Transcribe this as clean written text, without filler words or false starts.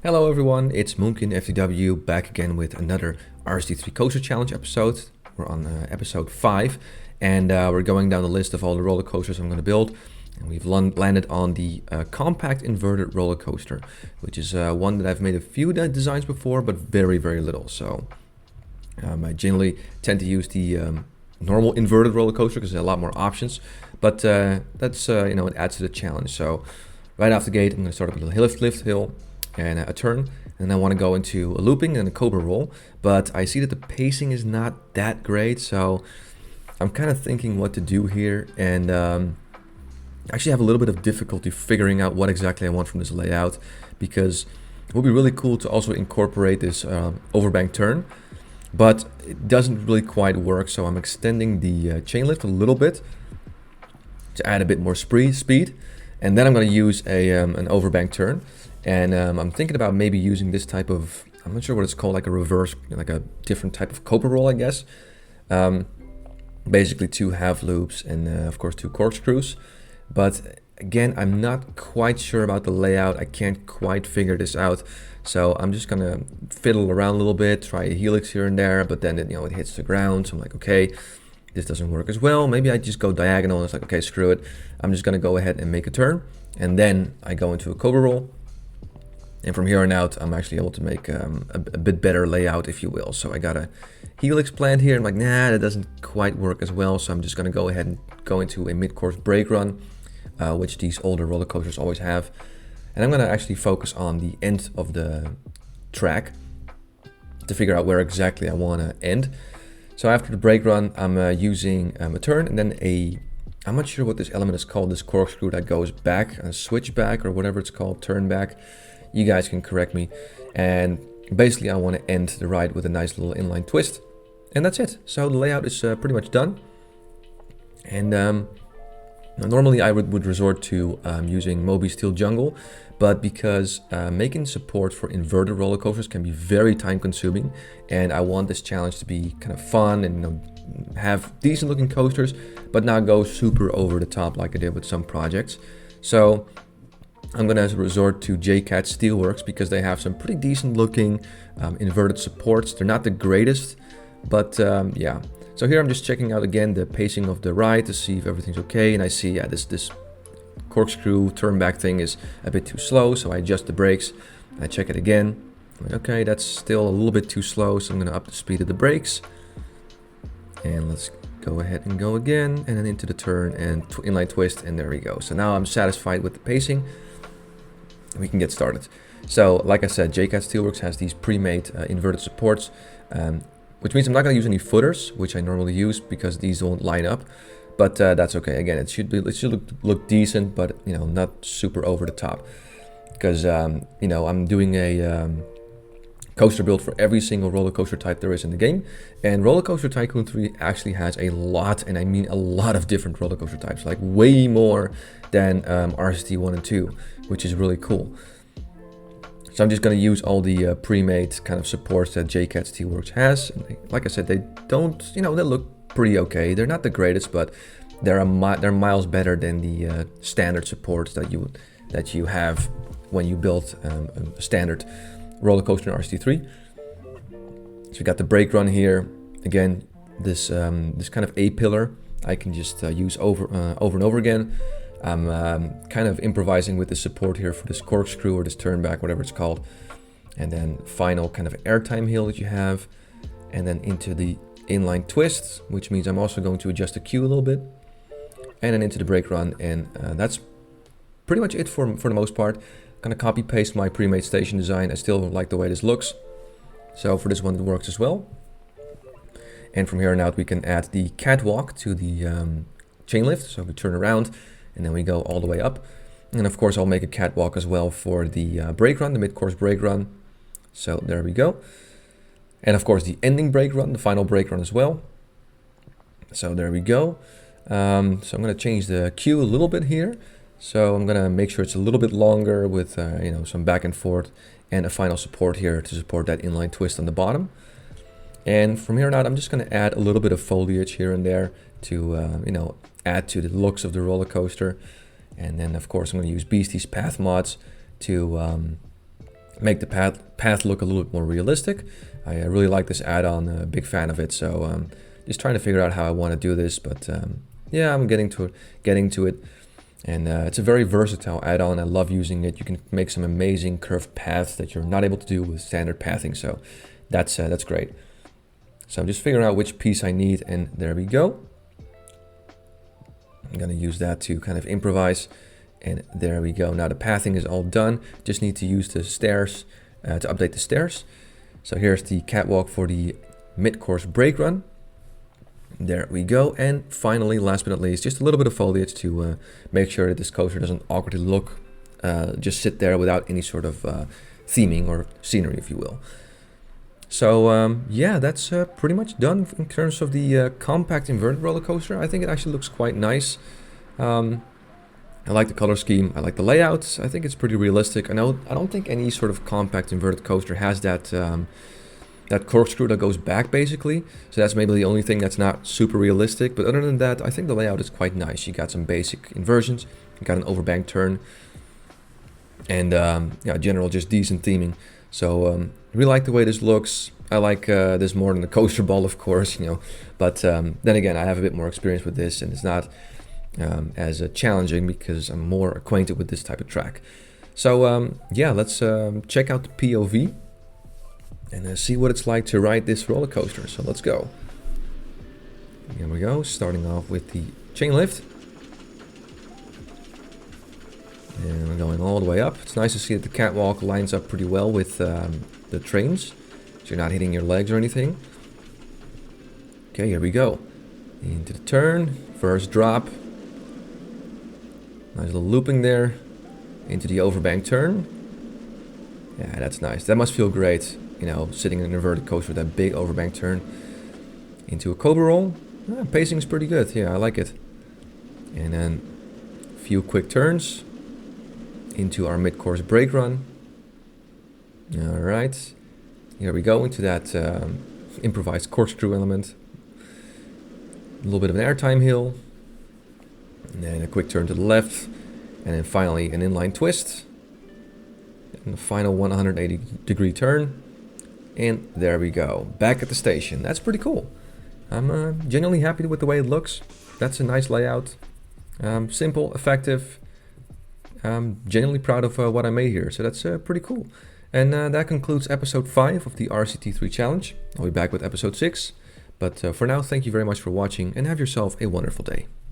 Hello everyone, it's Moonkin FTW back again with another RCT3 Coaster Challenge episode. We're on episode 5 and we're going down the list of all the roller coasters I'm going to build. And we've landed on the compact inverted roller coaster, which is one that I've made a few designs before, but very little. So I generally tend to use the normal inverted roller coaster because there's a lot more options. But that's, it adds to the challenge. So right off the gate, I'm going to start up with a lift hill and a turn, and I want to go into a looping and a cobra roll, but I see that the pacing is not that great, so I'm kind of thinking what to do here, and actually have a little bit of difficulty figuring out what exactly I want from this layout, because it would be really cool to also incorporate this overbank turn, but it doesn't really quite work, so I'm extending the chain lift a little bit to add a bit more speed, and then I'm going to use an overbank turn. And I'm thinking about maybe using this type of, I'm not sure what it's called, like a reverse, like a different type of cobra roll, I guess. Basically 2 half loops and of course 2 corkscrews. But again, I'm not quite sure about the layout. I can't quite figure this out. So I'm just gonna fiddle around a little bit, try a helix here and there, but then it hits the ground. So I'm like, okay, this doesn't work as well. Maybe I just go diagonal and it's like, okay, screw it. I'm just gonna go ahead and make a turn. And then I go into a cobra roll. And from here on out, I'm actually able to make a bit better layout, if you will. So I got a helix planned here. I'm like, nah, that doesn't quite work as well. So I'm just going to go ahead and go into a mid-course brake run, which these older roller coasters always have. And I'm going to actually focus on the end of the track to figure out where exactly I want to end. So after the brake run, I'm using a turn and then I'm not sure what this element is called, this corkscrew that goes back, a switch back or whatever it's called, turn back. You guys can correct me. And basically I want to end the ride with a nice little inline twist. And that's it. So the layout is pretty much done. And normally I would resort to using Moby Steel Jungle. But because making support for inverted roller coasters can be very time consuming. And I want this challenge to be kind of fun and have decent looking coasters, but not go super over the top like I did with some projects. So I'm going to resort to JCat Steelworks because they have some pretty decent looking inverted supports. They're not the greatest, but yeah. So here I'm just checking out again the pacing of the ride to see if everything's okay. And I see, yeah, this corkscrew turn back thing is a bit too slow. So I adjust the brakes. I check it again. I'm like, okay, that's still a little bit too slow. So I'm going to up the speed of the brakes. And let's go ahead and go again. And then into the turn and inline twist. And there we go. So now I'm satisfied with the pacing. We can get started. So like I said, JCat Steelworks has these pre-made inverted supports, which means I'm not going to use any footers, which I normally use because these won't line up, but that's okay. Again, it should look decent, but not super over the top, because I'm doing a coaster build for every single roller coaster type there is in the game, and Roller Coaster Tycoon 3 actually has a lot, and I mean a lot of different roller coaster types, like way more than RCT 1 and 2, which is really cool. So I'm just going to use all the pre-made kind of supports that JCat Steelworks has. And like I said, they don't, they look pretty okay. They're not the greatest, but they're miles better than the standard supports that you have when you build a standard roller coaster in RCT3. So we got the brake run here. Again, this kind of A-pillar I can just use over and over again. I'm kind of improvising with the support here for this corkscrew or this turn back, whatever it's called. And then final kind of airtime hill that you have. And then into the inline twist, which means I'm also going to adjust the Q a little bit. And then into the brake run. And that's pretty much it for the most part. I'm gonna copy paste my pre-made station design. I still like the way this looks. So for this one it works as well. And from here on out we can add the catwalk to the chain lift. So we turn around. And then we go all the way up. And of course, I'll make a catwalk as well for the brake run, the mid-course brake run. So there we go. And of course, the ending brake run, the final brake run as well. So there we go. So I'm going to change the cue a little bit here. So I'm going to make sure it's a little bit longer with some back and forth and a final support here to support that inline twist on the bottom. And from here on out, I'm just going to add a little bit of foliage here and there to add to the looks of the roller coaster. And then of course I'm going to use Beastie's path mods to make the path look a little bit more realistic. I really like this add-on, a big fan of it. So just trying to figure out how I want to do this, but yeah, I'm getting to it. And it's a very versatile add-on. I love using it. You can make some amazing curved paths that you're not able to do with standard pathing. So that's great. So I'm just figuring out which piece I need, and there we go. I'm gonna use that to kind of improvise, and there we go. Now the pathing is all done. Just need to use the stairs to update the stairs. So here's the catwalk for the mid-course brake run. There we go. And finally, last but not least, just a little bit of foliage to make sure that this coaster doesn't awkwardly look, just sit there without any sort of theming or scenery, if you will. So yeah, that's pretty much done in terms of the compact inverted roller coaster. I think it actually looks quite nice. I like the color scheme. I like the layout. I think it's pretty realistic. I don't think any sort of compact inverted coaster has that that corkscrew that goes back, basically. So that's maybe the only thing that's not super realistic. But other than that, I think the layout is quite nice. You got some basic inversions. You got an overbank turn. And yeah, general just decent theming. So really like the way this looks. I like this more than the coaster ball, of course, you know. But then again, I have a bit more experience with this, and it's not as challenging because I'm more acquainted with this type of track. So yeah, let's check out the POV and see what it's like to ride this roller coaster. So let's go. Here we go, starting off with the chain lift. And we're going all the way up. It's nice to see that the catwalk lines up pretty well with the trains, so you're not hitting your legs or anything. Okay, here we go. Into the turn, first drop. Nice little looping there. Into the overbank turn. Yeah, that's nice. That must feel great, you know, sitting in an inverted coaster with that big overbank turn. Into a cobra roll. Pacing is pretty good. Yeah, I like it. And then a few quick turns. Into our mid-course brake run. Alright. Here we go into that improvised corkscrew element. A little bit of an airtime hill. And then a quick turn to the left. And then finally an inline twist. And the final 180-degree turn. And there we go. Back at the station. That's pretty cool. I'm genuinely happy with the way it looks. That's a nice layout. Simple, effective. I'm genuinely proud of what I made here, so that's pretty cool. And that concludes episode 5 of the RCT3 challenge. I'll be back with episode 6. But for now, thank you very much for watching and have yourself a wonderful day.